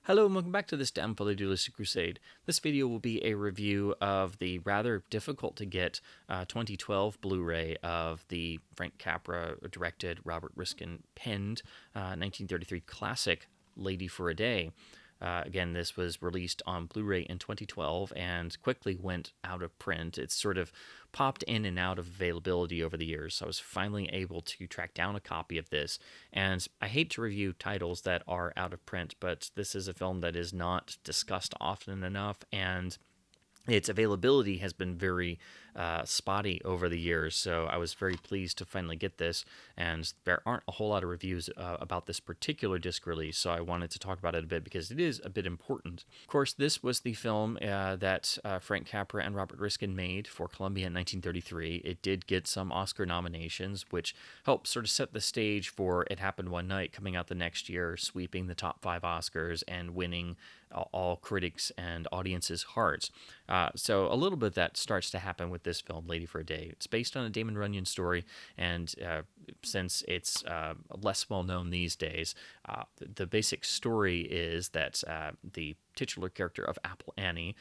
Hello and welcome back to this download Elusive Crusade. This video will be a review of the rather difficult to get 2012 Blu-ray of the Frank Capra directed, Robert Riskin penned 1933 classic Lady for a Day. Again, this was released on Blu-ray in 2012 and quickly went out of print. It's sort of popped in and out of availability over the years, so I was finally able to track down a copy of this. And I hate to review titles that are out of print, but this is a film that is not discussed often enough, and its availability has been very spotty over the years, so I was very pleased to finally get this, and there aren't a whole lot of reviews about this particular disc release, so I wanted to talk about it a bit because it is a bit important. Of course, this was the film that Frank Capra and Robert Riskin made for Columbia in 1933. It did get some Oscar nominations, which helped sort of set the stage for It Happened One Night coming out the next year, sweeping the top 5 Oscars and winning all critics and audiences' hearts. So a little bit of that starts to happen with this film, Lady for a Day. It's based on a Damon Runyon story, and since it's less well known these days, the basic story is that the titular character of Apple Annie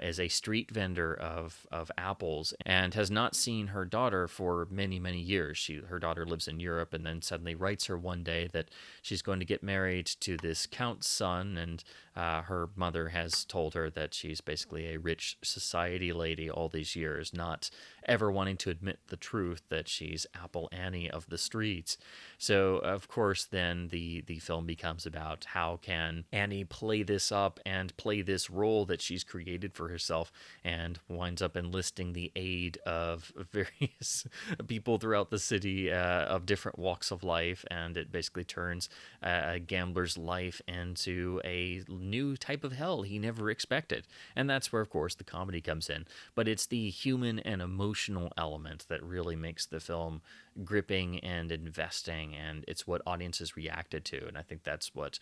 is a street vendor of apples and has not seen her daughter for many, many years. Her daughter lives in Europe and then suddenly writes her one day that she's going to get married to this count's son, and her mother has told her that she's basically a rich society lady all these years, not ever wanting to admit the truth that she's Apple Annie of the streets. So, of course, then the film becomes about how can Annie play this up and play this role that she's created for herself, and winds up enlisting the aid of various people throughout the city of different walks of life, and it basically turns a gambler's life into a new type of hell he never expected. And that's where, of course, the comedy comes in. But it's the human and emotional element that really makes the film gripping and investing, and it's what audiences reacted to, and I think that's what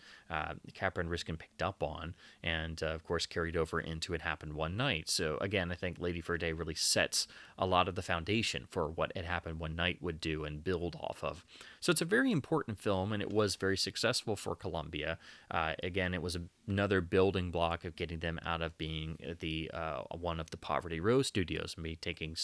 Capra and Riskin picked up on, and of course carried over into It Happened One Night. So again, I think Lady for a Day really sets a lot of the foundation for what It Happened One Night would do and build off of. So it's a very important film, and it was very successful for Columbia. Again, it was another building block of getting them out of being the one of the Poverty Row studios and be taken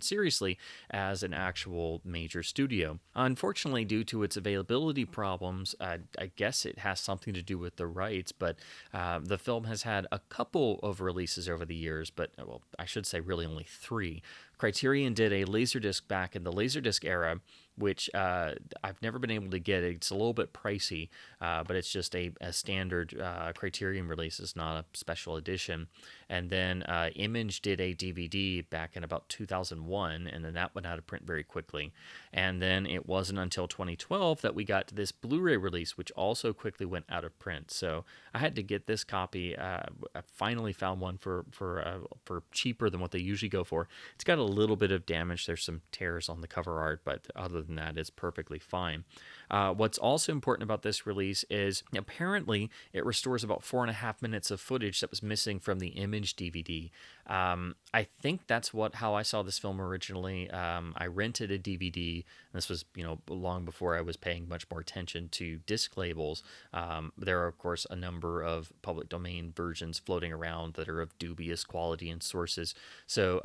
seriously as an actual major studio. Unfortunately, due to its availability problems, I guess it has something to do with the rights, but the film has had a couple of releases over the years, but well, I should say really only 3. Criterion did a Laserdisc back in the Laserdisc era, which I've never been able to get. It's a little bit pricey, but it's just a standard Criterion release. It's not a special edition. And then Image did a DVD back in about 2001, and then that went out of print very quickly. And then it wasn't until 2012 that we got to this Blu-ray release, which also quickly went out of print. So I had to get this copy. I finally found one for cheaper than what they usually go for. It's got a little bit of damage. There's some tears on the cover art, but other than that, it's perfectly fine. What's also important about this release is apparently it restores about 4.5 minutes of footage that was missing from the Image DVD. I think that's how I saw this film originally. I rented a DVD. This was, long before I was paying much more attention to disc labels. There are, of course, a number of public domain versions floating around that are of dubious quality and sources. So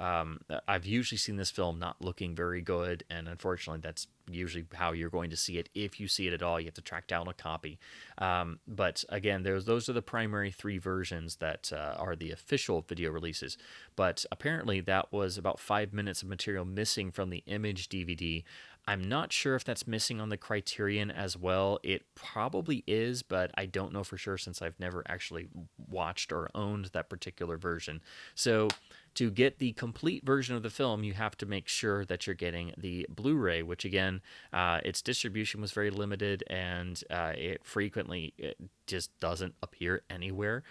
I've usually seen this film not looking very good, and unfortunately, that's usually how you're going to see it. If you see it at all, you have to track down a copy. But again, those are the primary 3 versions that are the official video releases. But apparently that was about 5 minutes of material missing from the Image DVD. I'm not sure if that's missing on the Criterion as well. It probably is, but I don't know for sure since I've never actually watched or owned that particular version. So to get the complete version of the film, you have to make sure that you're getting the Blu-ray, which again, its distribution was very limited, and it frequently just doesn't appear anywhere.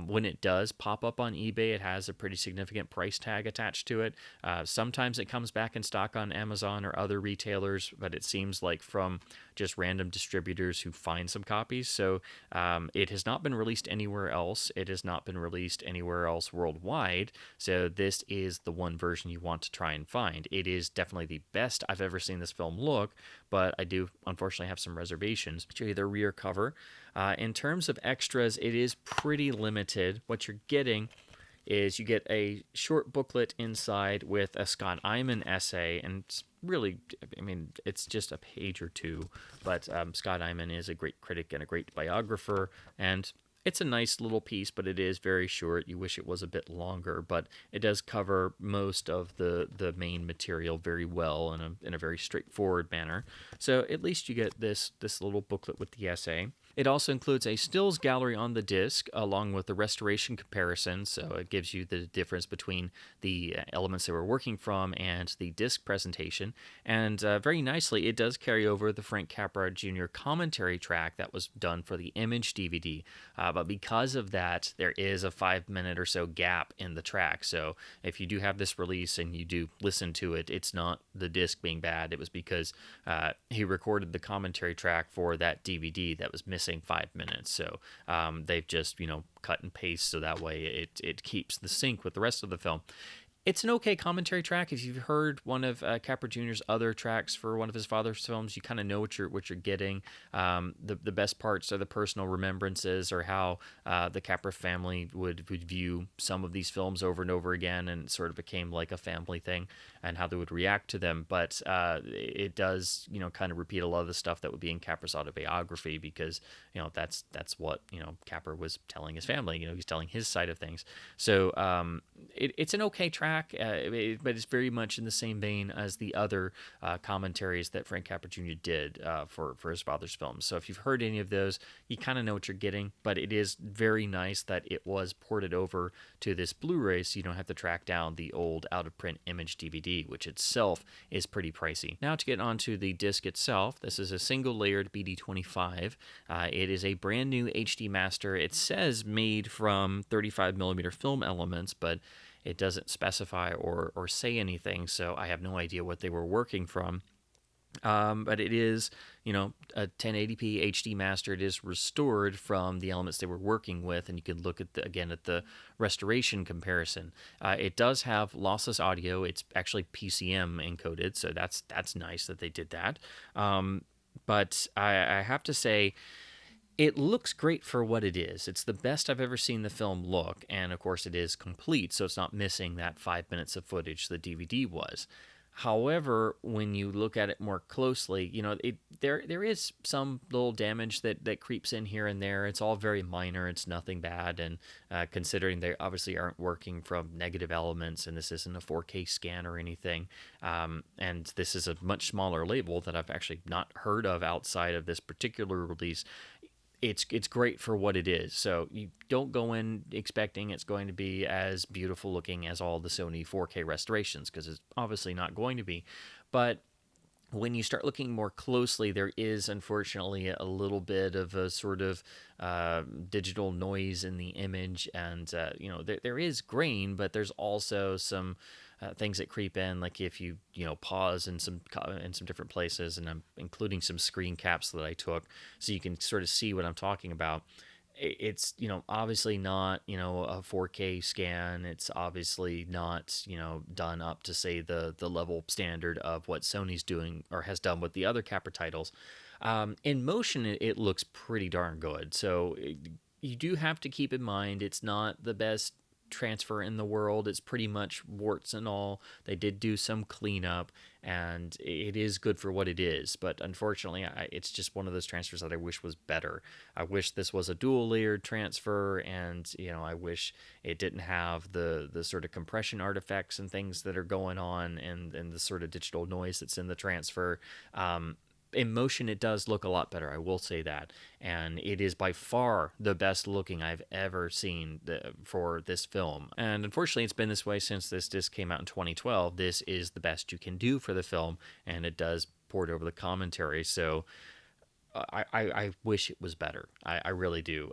When it does pop up on eBay, it has a pretty significant price tag attached to it. Sometimes it comes back in stock on Amazon or other retailers, but it seems like from just random distributors who find some copies. So it has not been released anywhere else. It has not been released anywhere else worldwide. So So this is the one version you want to try and find. It is definitely the best I've ever seen this film look, but I do unfortunately have some reservations. Show you the rear cover. In terms of extras, it is pretty limited. What you're getting is you get a short booklet inside with a Scott Iman essay, and it's really, I mean, it's just a page or two, but Scott Iman is a great critic and a great biographer, and it's a nice little piece, but it is very short. You wish it was a bit longer, but it does cover most of the main material very well in a very straightforward manner. So at least you get this little booklet with the essay. It also includes a stills gallery on the disc, along with the restoration comparison. So it gives you the difference between the elements they were working from and the disc presentation. And very nicely, it does carry over the Frank Capra Jr. commentary track that was done for the Image DVD. But because of that, there is a 5-minute or so gap in the track. So if you do have this release and you do listen to it, it's not the disc being bad. It was because he recorded the commentary track for that DVD that was missing 5 minutes. So they've just, cut and paste so that way it keeps the sync with the rest of the film. It's an okay commentary track. If you've heard one of Capra Jr.'s other tracks for one of his father's films, you kind of know what you're getting. The best parts are the personal remembrances, or how the Capra family would view some of these films over and over again, and it sort of became like a family thing, and how they would react to them. But it does, kind of repeat a lot of the stuff that would be in Capra's autobiography, because that's what Capra was telling his family. He's telling his side of things. So it's an okay track. But it's very much in the same vein as the other commentaries that Frank Capra Jr. did for his father's films. So if you've heard any of those, you kind of know what you're getting, but it is very nice that it was ported over to this Blu-ray, so you don't have to track down the old out-of-print Image DVD, which itself is pretty pricey. Now to get onto the disc itself, this is a single-layered BD25. It is a brand new HD master. It says made from 35mm film elements, but it doesn't specify or say anything, so I have no idea what they were working from. But it is, a 1080p HD master. It is restored from the elements they were working with, and you can look at the restoration comparison. It does have lossless audio. It's actually PCM encoded, so that's nice that they did that. But I have to say, it looks great for what it is. It's the best I've ever seen the film look, and of course it is complete, so it's not missing that 5 minutes of footage the DVD was. However, when you look at it more closely, there is some little damage that creeps in here and there. It's all very minor. It's nothing bad, and considering they obviously aren't working from negative elements, and this isn't a 4K scan or anything, and this is a much smaller label that I've actually not heard of outside of this particular release. It's great for what it is. So you don't go in expecting it's going to be as beautiful looking as all the Sony 4K restorations, because it's obviously not going to be. But when you start looking more closely, there is unfortunately a little bit of a sort of digital noise in the image, and there is grain, but there's also some things that creep in, like if you pause in some different places, and I'm including some screen caps that I took so you can sort of see what I'm talking about. It's obviously not a 4K scan. It's obviously not done up to say the level standard of what Sony's doing or has done with the other Capra titles. In motion, it looks pretty darn good. So you do have to keep in mind it's not the best transfer in the world. It's pretty much warts and all. They did do some cleanup, and it is good for what it is, but unfortunately it's just one of those transfers that I wish was better. I wish this was a dual layered transfer, and I wish it didn't have the sort of compression artifacts and things that are going on, and the sort of digital noise that's in the transfer. In motion, it does look a lot better, I will say that, and it is by far the best looking I've ever seen for this film. And unfortunately, it's been this way since this disc came out in 2012. This is the best you can do for the film, and it does port over the commentary. So I wish it was better. I really do.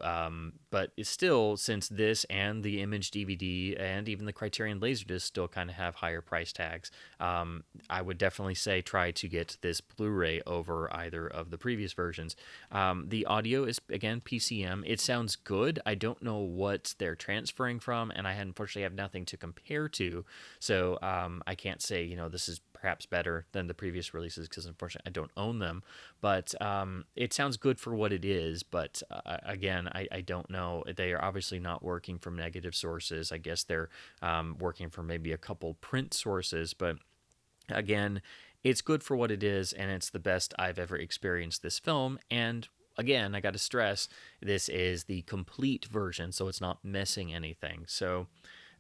But it's still, since this and the Image DVD and even the Criterion Laserdisc still kind of have higher price tags, I would definitely say try to get this Blu-ray over either of the previous versions. The audio is, again, PCM. It sounds good. I don't know what they're transferring from, and I unfortunately have nothing to compare to. So I can't say, this is perhaps better than the previous releases because unfortunately I don't own them. But it sounds good for what it is. But again, I don't know. They are obviously not working from negative sources. I guess they're working from maybe a couple print sources. But again, it's good for what it is, and it's the best I've ever experienced this film. And again, I got to stress, this is the complete version, so it's not missing anything. So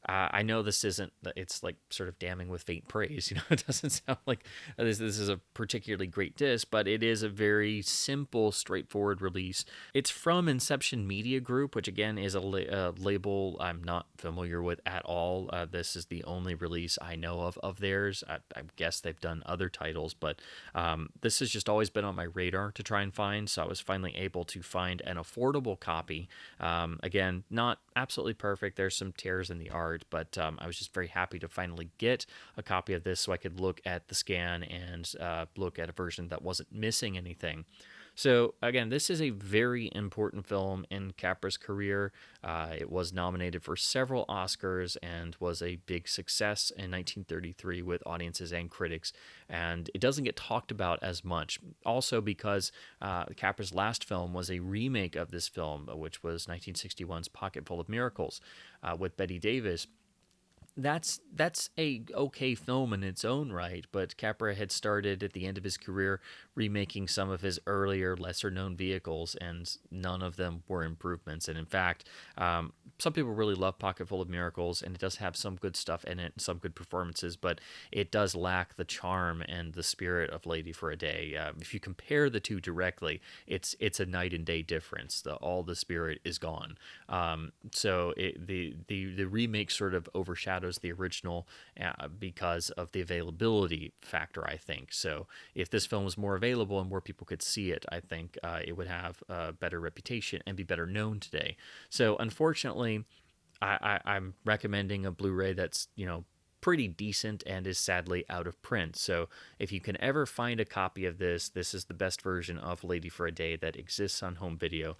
I know this isn't, it's like sort of damning with faint praise. It doesn't sound like this is a particularly great disc, but it is a very simple, straightforward release. It's from Inception Media Group, which again is a label I'm not familiar with at all. This is the only release I know of theirs. I guess they've done other titles, but this has just always been on my radar to try and find, so I was finally able to find an affordable copy. Again, not absolutely perfect. There's some tears in the art, but I was just very happy to finally get a copy of this so I could look at the scan and look at a version that wasn't missing anything. So again, this is a very important film in Capra's career. It was nominated for several Oscars and was a big success in 1933 with audiences and critics. And it doesn't get talked about as much. Also because Capra's last film was a remake of this film, which was 1961's Pocketful of Miracles with Bette Davis. That's a okay film in its own right, but Capra had started at the end of his career remaking some of his earlier, lesser-known vehicles, and none of them were improvements. And in fact, some people really love Pocketful of Miracles, and it does have some good stuff in it and some good performances, but it does lack the charm and the spirit of Lady for a Day. If you compare the two directly, it's a night and day difference. All the spirit is gone. So the remake sort of overshadows the original because of the availability factor, I think. So if this film was more available and more people could see it, I think it would have a better reputation and be better known today. So unfortunately, I'm recommending a Blu-ray that's, pretty decent and is sadly out of print. So if you can ever find a copy of this, this is the best version of Lady for a Day that exists on home video.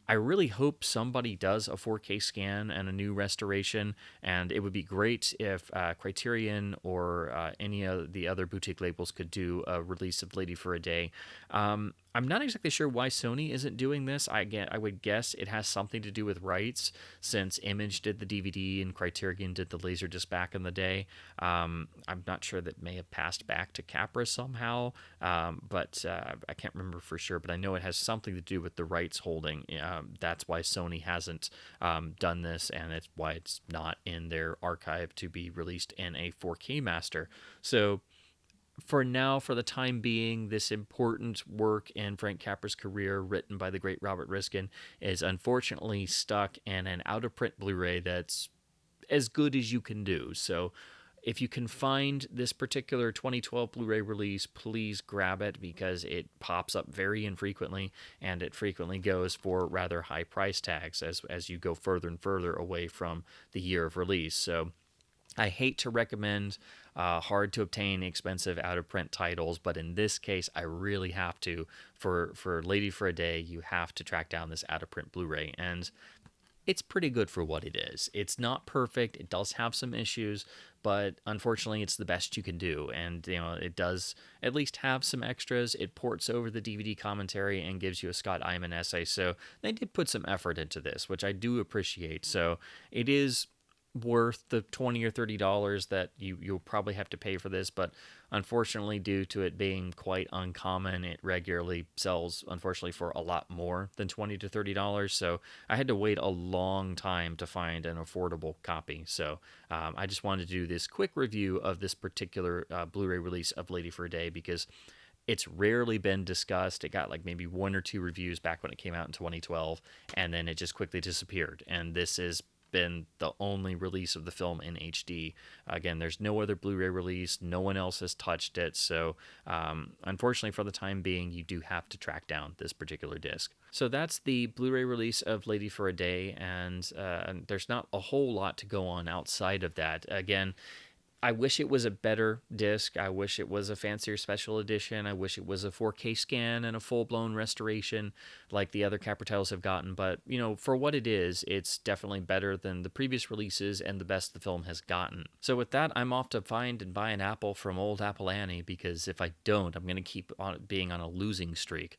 I really hope somebody does a 4K scan and a new restoration, and it would be great if Criterion or any of the other boutique labels could do a release of Lady for a Day. I'm not exactly sure why Sony isn't doing this. I would guess it has something to do with rights, since Image did the DVD and Criterion did the Laserdisc back in the day. I'm not sure, that may have passed back to Capra somehow, but I can't remember for sure. But I know it has something to do with the rights holding. That's why Sony hasn't done this, and it's why it's not in their archive to be released in a 4K master. So for now, for the time being, this important work in Frank Capra's career, written by the great Robert Riskin, is unfortunately stuck in an out-of-print Blu-ray that's as good as you can do. So if you can find this particular 2012 Blu-ray release, please grab it, because it pops up very infrequently, and it frequently goes for rather high price tags as you go further and further away from the year of release. So I hate to recommend hard to obtain, expensive out of print titles, but in this case, I really have to. For Lady for a Day, you have to track down this out of print Blu-ray, and it's pretty good for what it is. It's not perfect. It does have some issues, but unfortunately, it's the best you can do. And it does at least have some extras. It ports over the DVD commentary and gives you a Scott Iman essay. So they did put some effort into this, which I do appreciate. So it is worth the $20 or $30 that you'll probably have to pay for this, but unfortunately, due to it being quite uncommon, it regularly sells, unfortunately, for a lot more than $20 to $30. So I had to wait a long time to find an affordable copy. So I just wanted to do this quick review of this particular Blu-ray release of Lady for a Day, because it's rarely been discussed. It got like maybe 1 or 2 reviews back when it came out in 2012, and then it just quickly disappeared. And this is been the only release of the film in HD. Again, there's no other Blu-ray release. No one else has touched it. So, unfortunately, for the time being, you do have to track down this particular disc. So that's the Blu-ray release of Lady for a Day, and there's not a whole lot to go on outside of that. Again, I wish it was a better disc. I wish it was a fancier special edition. I wish it was a 4K scan and a full-blown restoration like the other Capra titles have gotten. But, for what it is, it's definitely better than the previous releases and the best the film has gotten. So with that, I'm off to find and buy an apple from old Apple Annie, because if I don't, I'm going to keep on being on a losing streak.